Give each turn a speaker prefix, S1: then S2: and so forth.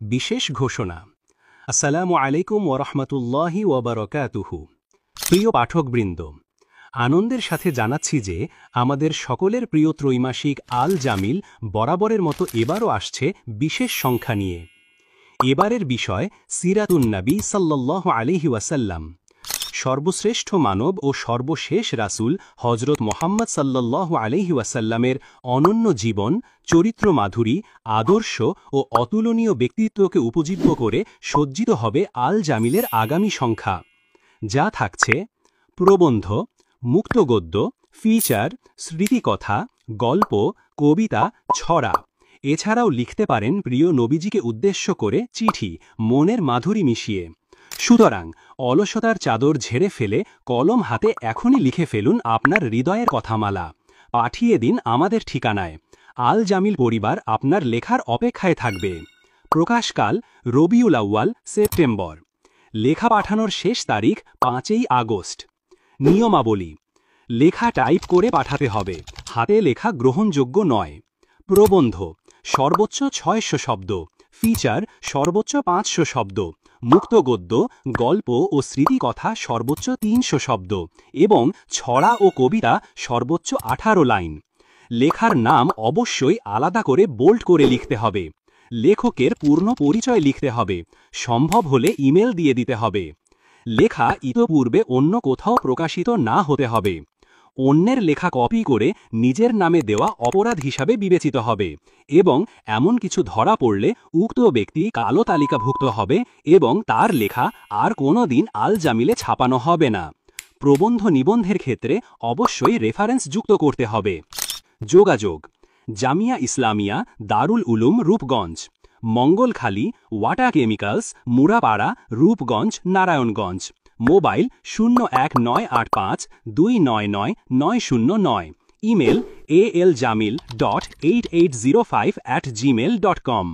S1: বিশেষ ঘোষণা। আসসালামু আলাইকুম ওরহমতুল্লাহি ওবরকাতুহু। প্রিয় পাঠকবৃন্দ, আনন্দের সাথে জানাচ্ছি যে আমাদের সকলের প্রিয় ত্রৈমাসিক আল জামিল বরাবরের মতো এবারও আসছে বিশেষ সংখ্যা নিয়ে। এবারের বিষয় সিরাতুন নবী সাল্লাল্লাহু আলাইহি ওয়াসাল্লাম। সর্বশ্রেষ্ঠ মানব ও সর্বশেষ রাসূল হজরত মুহাম্মদ সাল্লাল্লাহু আলাইহি ওয়াসাল্লামের অনন্য জীবন, চরিত্র মাধুরী, আদর্শ ও অতুলনীয় ব্যক্তিত্বকে উপজীব্য করে সজ্জিত হবে আল জামিলের আগামী সংখ্যা, যা থাকছে প্রবন্ধ, মুক্তগদ্য, ফিচার, স্মৃতিকথা, গল্প, কবিতা, ছড়া। এছাড়াও লিখতে পারেন প্রিয় নবীজিকে উদ্দেশ্য করে চিঠি, মনের মাধুরী মিশিয়ে। সুতরাং অলসতার চাদর ঝেড়ে ফেলে কলম হাতে এখনই লিখে ফেলুন আপনার হৃদয়ের কথামালা। পাঠিয়ে দিন আমাদের ঠিকানায়। আল জামিল পরিবার আপনার লেখার অপেক্ষায় থাকবে। প্রকাশকাল রবিউল আউয়াল, সেপ্টেম্বর। লেখা পাঠানোর শেষ তারিখ 5ই আগস্ট। নিয়মাবলী: লেখা টাইপ করে পাঠাতে হবে, হাতে লেখা গ্রহণযোগ্য নয়। প্রবন্ধ সর্বোচ্চ 600 শব্দ, ফিচার সর্বোচ্চ 500 শব্দ, মুক্তগদ্য, গল্প ও স্মৃতিকথা সর্বোচ্চ 300 শব্দ এবং ছড়া ও কবিতা সর্বোচ্চ 18 লাইন। লেখার নাম অবশ্যই আলাদা করে বোল্ড করে লিখতে হবে। লেখকের পূর্ণ পরিচয় লিখতে হবে, সম্ভব হলে ইমেল দিয়ে দিতে হবে। লেখা ইতপূর্বে অন্য কোথাও প্রকাশিত না হতে হবে। অন্যের লেখা কপি করে নিজের নামে দেওয়া অপরাধ হিসাবে বিবেচিত হবে এবং এমন কিছু ধরা পড়লে উক্ত ব্যক্তি কালো তালিকাভুক্ত হবে এবং তার লেখা আর কোনো দিন আল জামিলে ছাপানো হবে না। প্রবন্ধ নিবন্ধের ক্ষেত্রে অবশ্যই রেফারেন্স যুক্ত করতে হবে। যোগাযোগ: Jamia Islamia Darul Uloom, Rupganj, Mangalkhali, Wata chemicals, Murapara, Rupganj, Narayanganj. Mobile 01985299909। Email aljamil.8805@gmail.com।